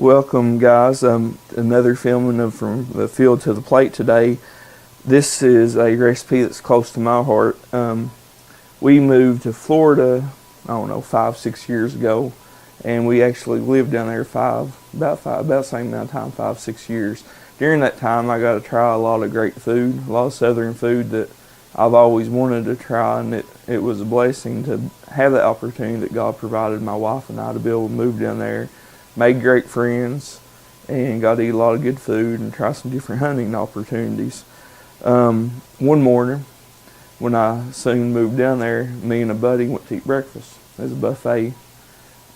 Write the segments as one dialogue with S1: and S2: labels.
S1: Welcome, guys. Another filming of From the Field to the Plate today. This is a recipe that's close to my heart. We moved to Florida, I don't know, 5-6 years ago, and we actually lived down there about the same amount of time, 5-6 years. During that time, I got to try a lot of great food, a lot of Southern food that I've always wanted to try, and it was a blessing to have the opportunity that God provided my wife and I to be able to move down there. Made great friends and got to eat a lot of good food and try some different hunting opportunities. One morning, when I soon moved down there, me and a buddy went to eat breakfast. There's a buffet,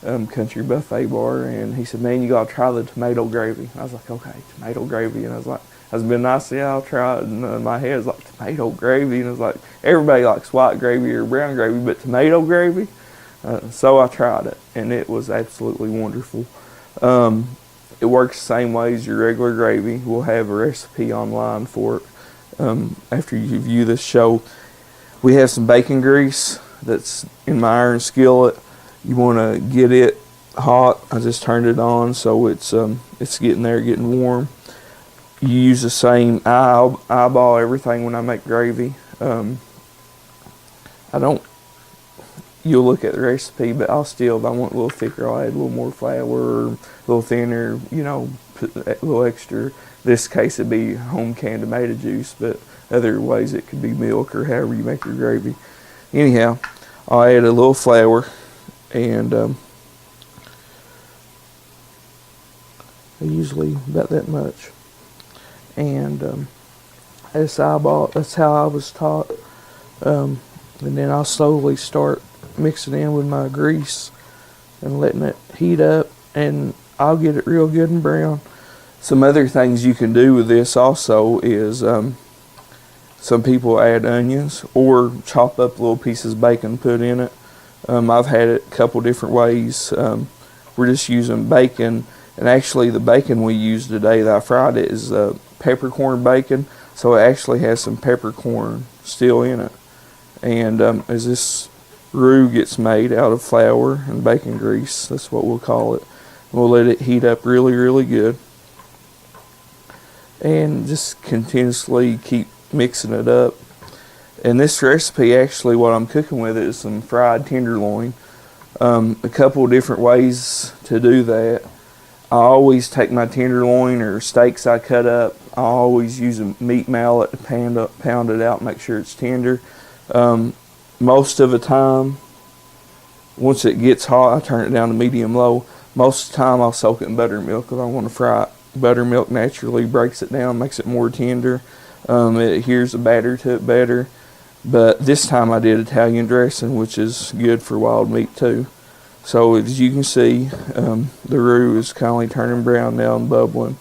S1: country buffet bar, and he said, "Man, you got to try the tomato gravy." I was like, "Okay, tomato gravy." And I was like, "That's been nice, yeah, I'll try it." And my head was like, tomato gravy? And I was like, everybody likes white gravy or brown gravy, but tomato gravy? So I tried it, and it was absolutely wonderful. It works the same way as your regular gravy. We'll have a recipe online for it after you view this show. We have some bacon grease that's in my iron skillet. You want to get it hot. I just turned it on, so it's getting there, getting warm. You use the same eyeball everything when I make gravy. You'll look at the recipe, but if I want a little thicker, I'll add a little more flour, or a little thinner, put a little extra. This case it'd be home canned tomato juice, but other ways it could be milk or however you make your gravy. Anyhow, I'll add a little flour, and usually about that much. And that's how I was taught. And then I'll slowly start mixing in with my grease and letting it heat up, and I'll get it real good and brown. Some other things you can do with this also is some people add onions or chop up little pieces of bacon and put in it. I've had it a couple different ways. We're just using bacon, and actually the bacon we use today that I fried it is peppercorn bacon, so it actually has some peppercorn still in it. And as this roux gets made out of flour and bacon grease, that's what we'll call it. We'll let it heat up really, really good, and just continuously keep mixing it up. And this recipe, actually what I'm cooking with is some fried tenderloin. A couple of different ways to do that. I always take my tenderloin or steaks I cut up, I always use a meat mallet to pound it out, make sure it's tender. Most of the time, once it gets hot, I turn it down to medium low. Most of the time I'll soak it in buttermilk because I want to fry it. Buttermilk naturally breaks it down, makes it more tender. It adheres the batter to it better. But this time I did Italian dressing, which is good for wild meat too. So as you can see, the roux is kind of turning brown now and bubbling.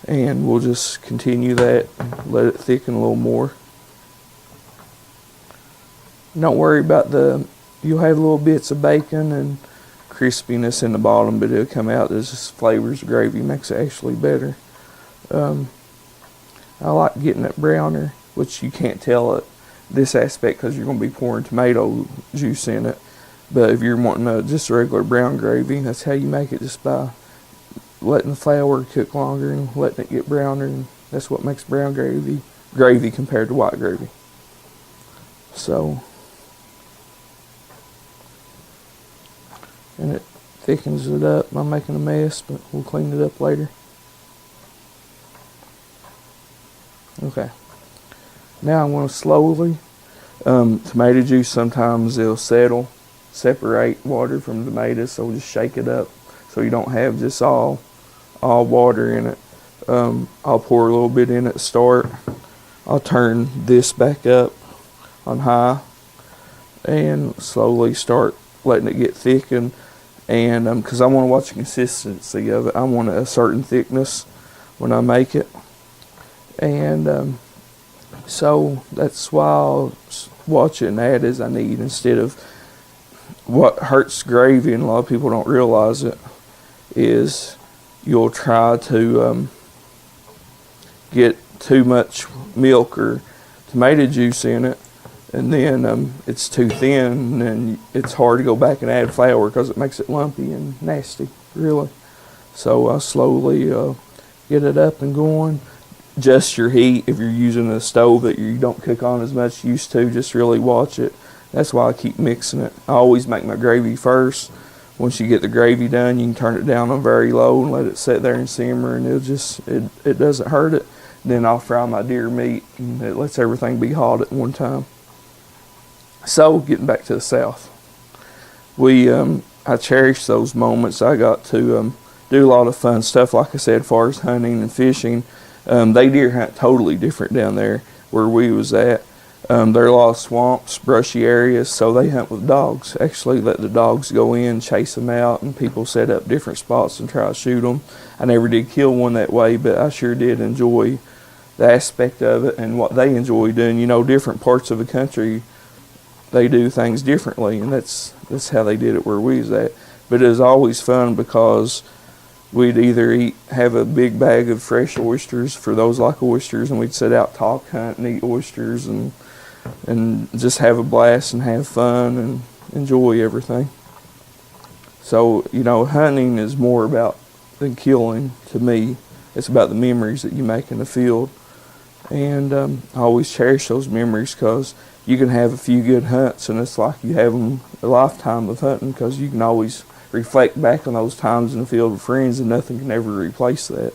S1: And we'll just continue that, let it thicken a little more. Don't worry about you'll have little bits of bacon and crispiness in the bottom, but it'll come out as just flavors of gravy, makes it actually better. I like getting it browner, which you can't tell at this aspect because you're going to be pouring tomato juice in it. But if you're wanting just a regular brown gravy, that's how you make it, just by letting the flour cook longer and letting it get browner, and that's what makes brown gravy compared to white gravy. So, and it thickens it up. I'm making a mess, but we'll clean it up later. Okay. Now I'm going to slowly, tomato juice, sometimes it'll separate water from tomatoes, so we'll just shake it up so you don't have just all water in it. I'll pour a little bit in at the start. I'll turn this back up on high and slowly start letting it get thickened. And because I want to watch the consistency of it, I want a certain thickness when I make it. And so that's why I'll watch it and add as I need, instead of what hurts gravy, and a lot of people don't realize it, is you'll try to get too much milk or tomato juice in it, and then it's too thin, and it's hard to go back and add flour because it makes it lumpy and nasty, really. So I slowly get it up and going. Just your heat. If you're using a stove that you don't cook on as much used to, just really watch it. That's why I keep mixing it. I always make my gravy first. Once you get the gravy done, you can turn it down on very low and let it sit there and simmer, and it doesn't hurt it. Then I'll fry my deer meat, and it lets everything be hot at one time. So getting back to the South, I cherish those moments. I got to do a lot of fun stuff, like I said, as far as hunting and fishing. They deer hunt totally different down there where we was at. There are a lot of swamps, brushy areas, so they hunt with dogs. Actually let the dogs go in, chase them out, and people set up different spots and try to shoot them. I never did kill one that way, but I sure did enjoy the aspect of it and what they enjoy doing. You know, different parts of the country, they do things differently, and that's how they did it where we was at. But it was always fun because we'd either have a big bag of fresh oysters for those like oysters, and we'd set out talk hunt and eat oysters and just have a blast and have fun and enjoy everything. So, you know, hunting is more about than killing to me. It's about the memories that you make in the field. And I always cherish those memories because you can have a few good hunts, and it's like you have them a lifetime of hunting because you can always reflect back on those times in the field with friends, and nothing can ever replace that.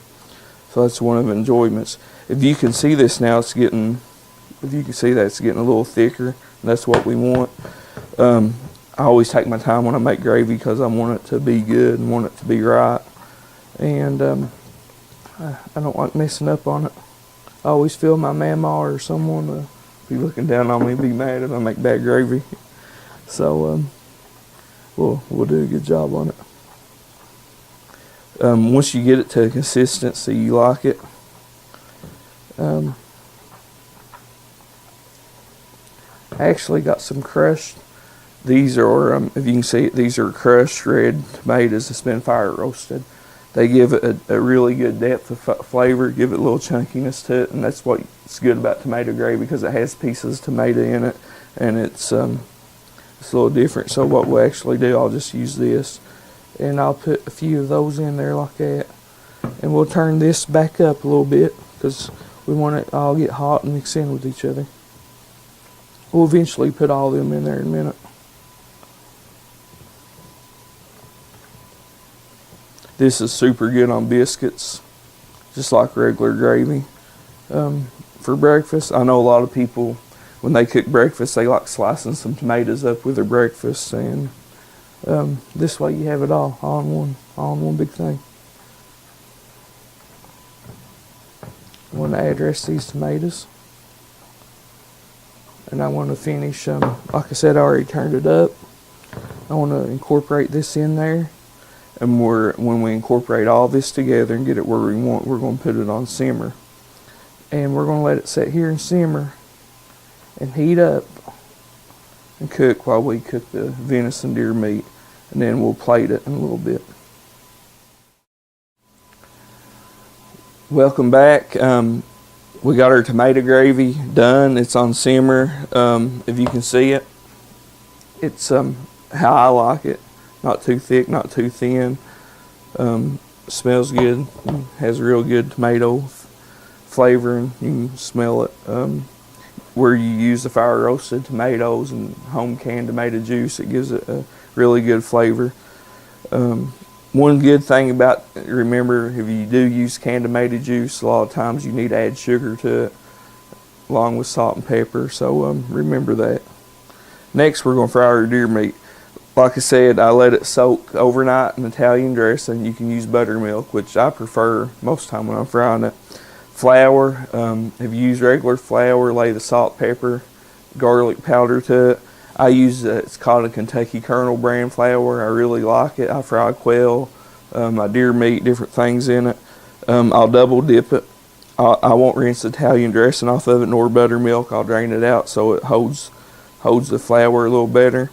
S1: So that's one of the enjoyments. If you can see this now, it's getting a little thicker, and that's what we want. I always take my time when I make gravy because I want it to be good and want it to be right. And I don't like messing up on it. I always feel my mama or someone will be looking down on me and be mad if I make bad gravy. So we'll do a good job on it. Once you get it to a consistency you like it, I actually got some crushed. These are, if you can see it, these are crushed red tomatoes that's been fire roasted. They give it a really good depth of flavor, give it a little chunkiness to it, and that's what's good about tomato gravy because it has pieces of tomato in it, and it's a little different. So what we'll actually do, I'll just use this, and I'll put a few of those in there like that, and we'll turn this back up a little bit because we want it all get hot and mix in with each other. We'll eventually put all of them in there in a minute. This is super good on biscuits, just like regular gravy. For breakfast, I know a lot of people, when they cook breakfast, they like slicing some tomatoes up with their breakfast, and this way you have it all in one big thing. I'm going to address these tomatoes, and I want to finish, like I said, I already turned it up. I want to incorporate this in there. And when we incorporate all this together and get it where we want, we're going to put it on simmer. And we're going to let it sit here and simmer and heat up and cook while we cook the venison deer meat. And then we'll plate it in a little bit. Welcome back. We got our tomato gravy done. It's on simmer. If you can see it, it's how I like it. Not too thick, not too thin. Smells good. Has a real good tomato flavor, and you can smell it. Where you use the fire roasted tomatoes and home canned tomato juice, it gives it a really good flavor. One good thing about, remember, if you do use canned tomato juice, a lot of times you need to add sugar to it along with salt and pepper, so remember that. Next, we're going to fry our deer meat. Like I said, I let it soak overnight in Italian dressing. You can use buttermilk, which I prefer most of the time when I'm frying it. Flour, if you use regular flour, lay the salt, pepper, garlic powder to it. I use, it's called a Kentucky Colonel brand flour. I really like it. I fry quail, my deer meat, different things in it. I'll double dip it. I won't rinse the Italian dressing off of it nor buttermilk. I'll drain it out so it holds the flour a little better.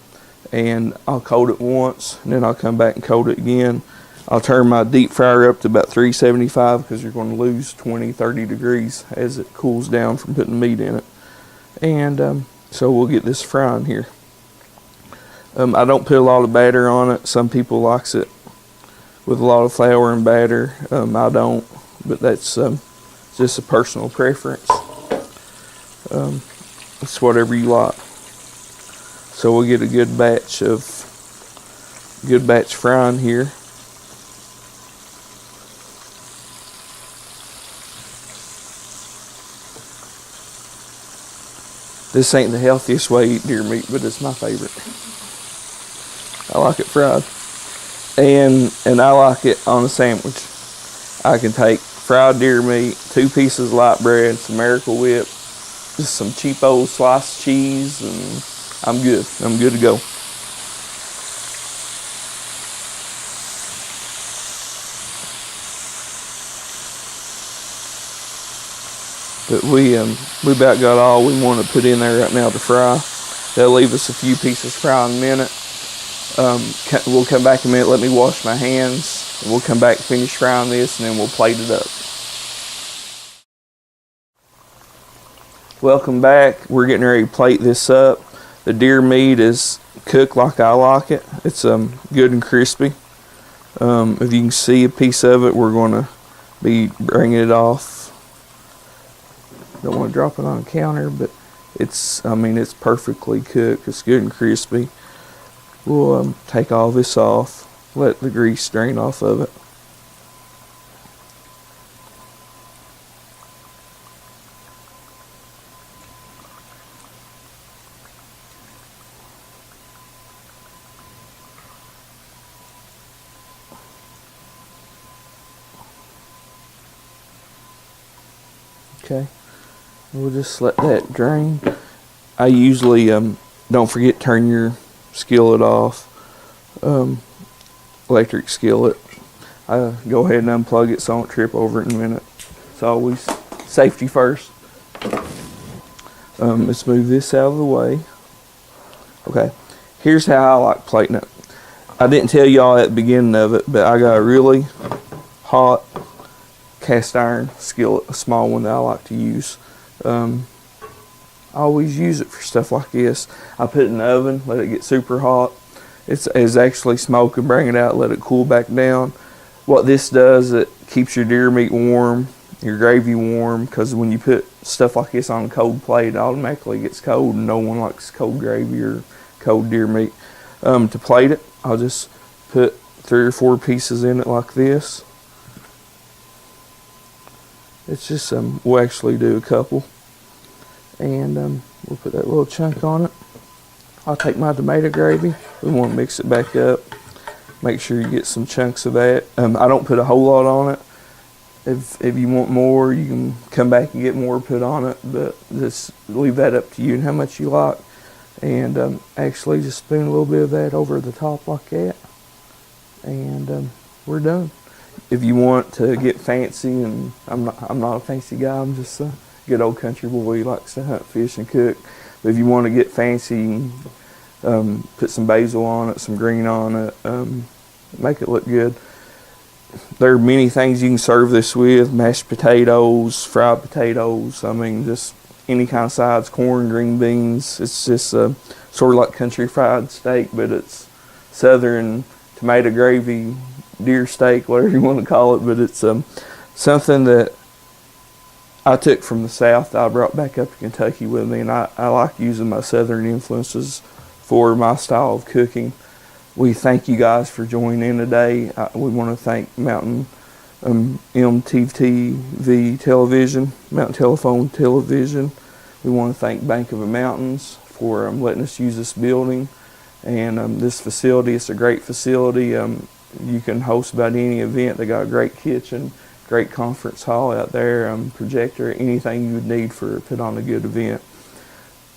S1: And I'll coat it once, and then I'll come back and coat it again. I'll turn my deep fryer up to about 375 because you're going to lose 20-30 degrees as it cools down from putting meat in it. And so we'll get this frying here. I don't put a lot of batter on it. Some people likes it with a lot of flour and batter. I don't, but that's just a personal preference. It's whatever you like. So we'll get a good batch frying here. This ain't the healthiest way to eat deer meat, but it's my favorite. I like it fried. And I like it on a sandwich. I can take fried deer meat, 2 pieces of light bread, some Miracle Whip, just some cheap old sliced cheese, and I'm good. I'm good to go. But we about got all we want to put in there right now to fry. They'll leave us a few pieces fry in a minute. We'll come back in a minute, let me wash my hands. We'll come back, finish frying this, and then we'll plate it up. Welcome back. We're getting ready to plate this up. The deer meat is cooked like I like it. It's good and crispy. If you can see a piece of it, we're going to be bringing it off. Don't want to drop it on the counter, but it's perfectly cooked. It's good and crispy. We'll take all this off, let the grease drain off of it. Okay. We'll just let that drain. I usually don't forget to turn your skillet off, electric skillet. I go ahead and unplug it so I don't trip over it in a minute. It's always safety first. Let's move this out of the way. Okay, here's how I like plating it. I didn't tell y'all at the beginning of it, but I got a really hot cast iron skillet, a small one that I like to use. I always use it for stuff like this. I put it in the oven, let it get super hot. It's actually smoke and bring it out, let it cool back down. What this does, it keeps your deer meat warm, your gravy warm, because when you put stuff like this on a cold plate, it automatically gets cold, and no one likes cold gravy or cold deer meat. To plate it, I'll just put 3 or 4 pieces in it like this. It's just we'll actually do a couple, and we'll put that little chunk on it. I'll take my tomato gravy. We want to mix it back up. Make sure you get some chunks of that. I don't put a whole lot on it. If you want more, you can come back and get more put on it, but just leave that up to you and how much you like. And actually just spoon a little bit of that over the top like that, and we're done. If you want to get fancy, and I'm not a fancy guy, I'm just a good old country boy who likes to hunt, fish, and cook. But if you want to get fancy, you can, put some basil on it, some green on it, make it look good. There are many things you can serve this with: mashed potatoes, fried potatoes. Just any kind of sides, corn, green beans. It's just sort of like country fried steak, but it's southern tomato gravy, deer steak, whatever you want to call it. But it's something that I took from the South that I brought back up to Kentucky with me, and I like using my southern influences for my style of cooking. We thank you guys for joining in today. We want to thank Mountain MTV Television, Mountain Telephone Television. We want to thank Bank of the Mountains for letting us use this building and this facility. It's a great facility. You can host about any event. They got a great kitchen, great conference hall out there, projector, anything you would need for put on a good event.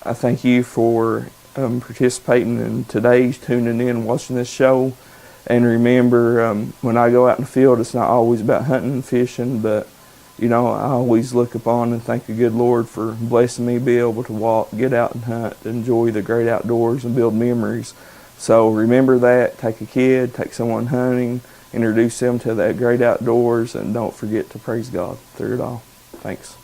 S1: I thank you for participating in today's, tuning in, watching this show. And remember, when I go out in the field, it's not always about hunting and fishing, but I always look upon and thank the good Lord for blessing me to be able to walk, get out and hunt, enjoy the great outdoors, and build memories. So remember that. Take a kid, take someone hunting, introduce them to that great outdoors, and don't forget to praise God through it all. Thanks.